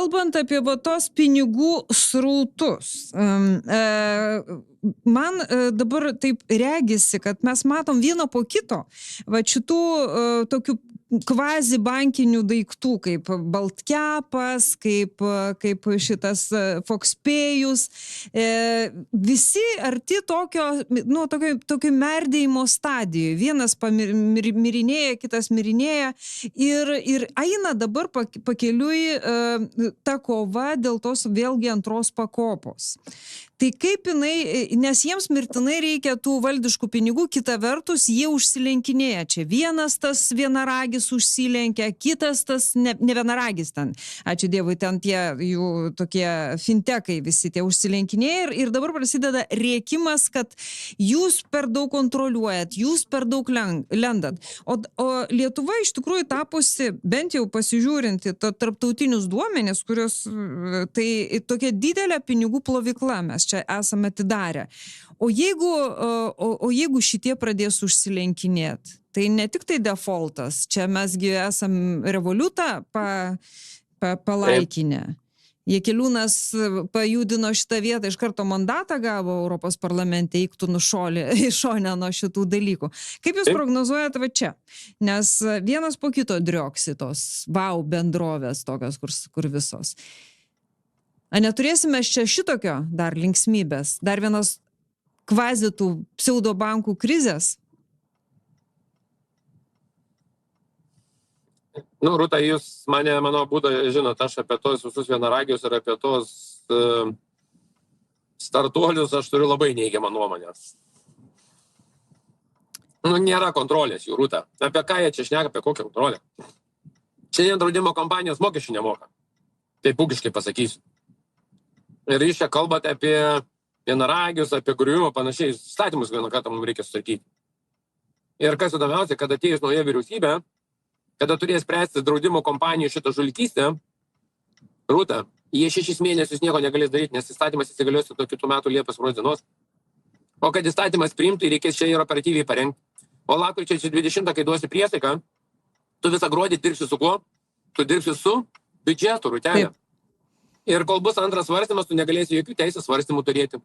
kalbant apie tos pinigų srautus, man dabar taip regisi, kad mes matom vieną po kito, šitų tokių kvazi bankinių daiktų, kaip Baltkepas, kaip šitas Foxpayus, visi arti tokio merdėjimo stadijoje. Vienas mirinėja, kitas mirinėja ir eina dabar pakeliui ta kova dėl tos vėlgi antros pakopos. Tai kaip jinai, nes jiems mirtinai reikia tų valdiškų pinigų, kita vertus jie užsilenkinėja. Čia vienas tas vienaragis užsilenkia, kitas tas ne vienaragis ten. Ačiū Dievui, ten tie jų tokie fintekai visi tie užsilenkinėja ir dabar prasideda rėkimas, kad jūs per daug kontroliuojat, jūs per daug lendat. O Lietuva iš tikrųjų tapusi, bent jau pasižiūrinti tarptautinius duomenis, kurios tai tokia didelė pinigų plovykla mes čia esame atidarę. O jeigu šitie pradės užsilenkinėti, tai ne tik tai defaultas, čia mesgi esam Revolutą palaikinę. Jakeliūnas pajudino šitą vietą, iš karto mandatą gavo Europos parlamente, eiktų iššonę nuo šitų dalykų. Kaip jūs prognozuojate va čia? Nes vienas po kito drioksitos, bendrovės tokios, kur visos. A neturėsime šitokio dar linksmybės, dar vienas kvazitų pseudobankų krizės? Rūta, jūs mano būdą žinot, aš apie tos visus vienaragius ir apie tos startuolius aš turiu labai neigiamą nuomonę. Nėra kontrolės jų, Rūta. Apie ką jie čia šneka, apie kokią kontrolę? Šiandien draudimo kompanijos mokesčių nemoka. Taip ūkiškai pasakysiu. Ir jūs čia kalbate apie vienaragius, apie griuvimą, panašiai, statymus vieną kartą mums reikia sutvarkyti. Ir kas įdomiausia, kad atėjus nauja vyriausybė, kada turės spręsti draudimo kompanijų šitą žulikystę, Rūta, jie 6 mėnesius nieko negalės daryti, nes įstatymas įsigalios nuo kitų metų Liepos 1 dienos. O kad įstatymas priimtų, reikės čia ir operatyviai parengti. O lapkričio 20, kai duosi priesaiką, tu visą gruodį dirbsi su kuo? Tu dirbsi su biudžetu, Rūtelė. Ir kol bus antras svarstymas, tu negalėsi jokių teisės svarstymų turėti.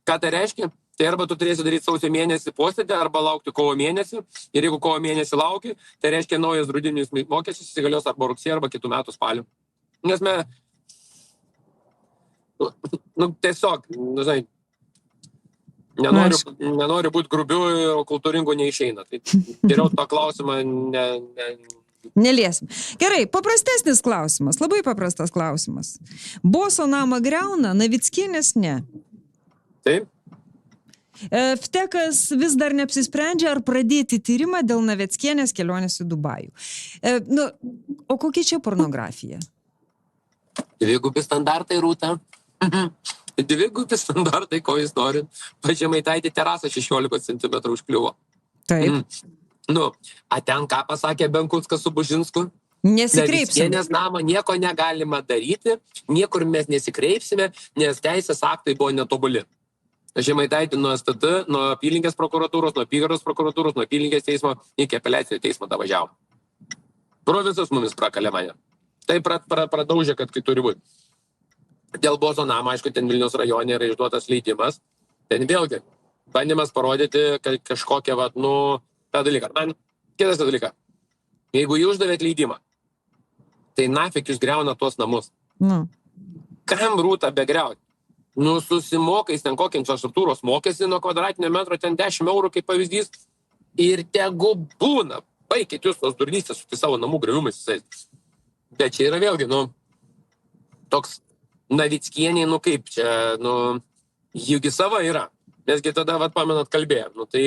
Ką tai reiškia? Tai arba tu turėsi daryti sausio mėnesį posėdį, arba laukti kovo mėnesį. Ir jeigu kovo mėnesį lauki, tai reiškia naujas draudiminis mokestis įsigalios arba rugsėjo, arba kitų metų spalio. Nes tiesiog, žinai, nenoriu būti grubiu, o kultūringu neišeina. Tai geriau tą klausimą Neliesim. Gerai, paprastesnis klausimas, labai paprastas klausimas. Boso namą griauna, Navickienės ne. Taip. Vtekas vis dar neapsisprendžia, ar pradėti tyrimą dėl Navickienės kelionės į Dubajų. O kokia čia pornografija? Dvigubi standartai, Rūta. Dvigubi standartai, ko jūs norit. Pažemaitaitį terasą 16 cm užkliuvo. Taip. Ten ką pasakė Benkunskas su Bužinsku? Nesikreipsime. Navickienės namą nieko negalima daryti, niekur mes nesikreipsime, nes teisės aktai buvo netobuli. Žemaitaitį nuo STT, nuo apylinkės prokuratūros, nuo apygardos prokuratūros, nuo apylinkės teismo iki apeliacinio teismo važiavo. Pro visus mumis prakalė mane. Tai pradaužė, kad kai turi būti. Dėl Boso namą, aišku, ten Vilniaus rajone yra išduotas leidimas. Ten vėlgi bandymas parodyti, kad kažkokią, tą dalyką. Kitas dalyką. Jeigu jūs uždavėt leidimą, tai nafik jūs greuna tuos namus. Kam, Rūta, begriauti? Susimokais ten kokį infrastruktūros mokestį nuo kvadratinio metro, ten 10 eurų kaip pavyzdys. Ir tegu būna. Baikit jūs tos durnystės su savo namų griuvimais. Bet čia yra vėlgi, toks Navickieniai, kaip čia, jūgi sava yra. Mesgi tada, pamenat, kalbėjom. Tai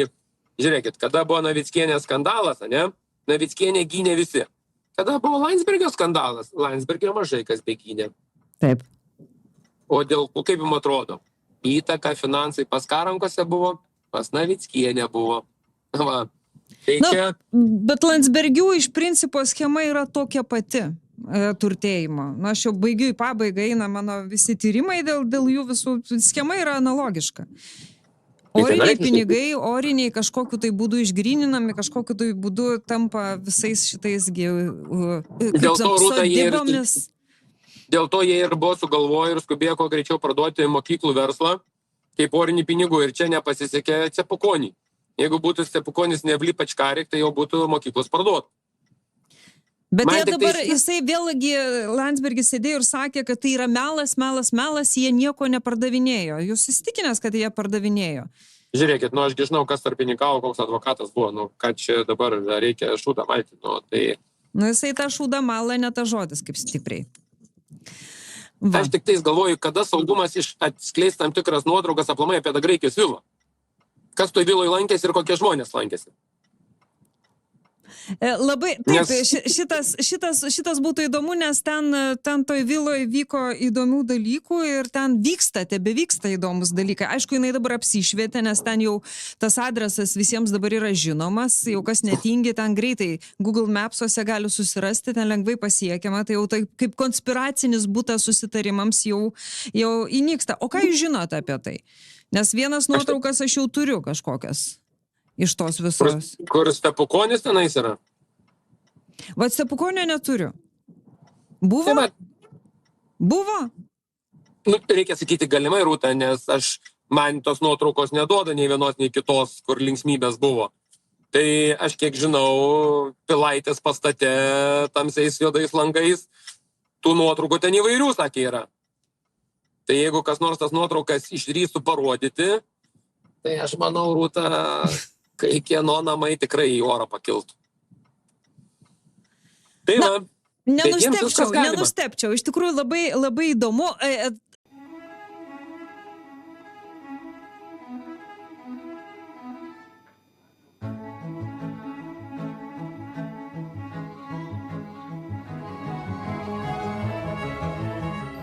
žiūrėkit, kada buvo Navickienės skandalas, ne? Navickienė gynė visi. Kada buvo Landsbergio skandalas, Landsbergio mažai kas begynė. Taip. O dėl, kaip jums atrodo, įtaka finansai pas ką rankose buvo, pas Navickienė buvo. Tai čia... Bet Landsbergių iš principo schema yra tokia pati turtėjimo. Aš jau baigiu į pabaigą, eina mano visi tyrimai dėl jų visų. Schema yra analogiška. Oriniai pinigai, oriniai kažkokiu tai būdu išgryninami, kažkokiu tai būdu tampa visais šitais sodybomis. Dėl to jie ir buvo sugalvoję ir skubėjo kuo greičiau parduoti mokyklų verslą, kaip orinį pinigų, ir čia nepasisekė Stepukonį. Jeigu būtų Stepukonis ne Vlipačkarik, tai jau būtų mokyklos parduot. Bet Man jie tik dabar, tai- jisai vėlgi, Landsbergis sėdėjo ir sakė, kad tai yra melas, jie nieko nepardavinėjo. Jūs įsitikinęs, kad jie pardavinėjo? Žiūrėkit, ašgi žinau, kas tarpininkavo, koks advokatas buvo, ką čia dabar reikia šūdą malti, tai... Jisai tą šūdą malą, ne tą žodis, kaip stipriai. Va. Aš tik tais galvoju, kada saugumas atskleis tam tikras nuotraukas aplamai apie tą Graikijos vilą. Kas toj viloj lankėsi ir kokie žmonės lankėsi. Labai, taip, šitas būtų įdomu, nes ten toj viloje vyko įdomių dalykų ir ten tebevyksta įdomus dalykai. Aišku, jinai dabar apsišvietė, nes ten jau tas adresas visiems dabar yra žinomas, jau kas netingi, ten greitai Google Mapsuose gali susirasti, ten lengvai pasiekiama, tai jau tai kaip konspiracinis būtas susitarimams jau įnyksta. O ką jūs žinote apie tai? Nes vienas nuotraukas aš jau turiu kažkokias. Iš tos visos. Kur Stepukonis tenais yra? Va, Stepukonio neturiu. Buvo? Tai Buvo? Reikia sakyti galimai, Rūta, nes man tos nuotraukos neduoda nei vienos, nei kitos, kur linksmybės buvo. Tai aš kiek žinau, Pilaitės pastate tamsiais juodais langais, tų nuotraukų ten įvairių, sakė, yra. Tai jeigu kas nors tas nuotraukas išdrįstų parodyti, tai aš manau, Rūta, kai kieno namai tikrai į orą pakiltų. Tai va. Nenustepčiau. Iš tikrųjų labai įdomu.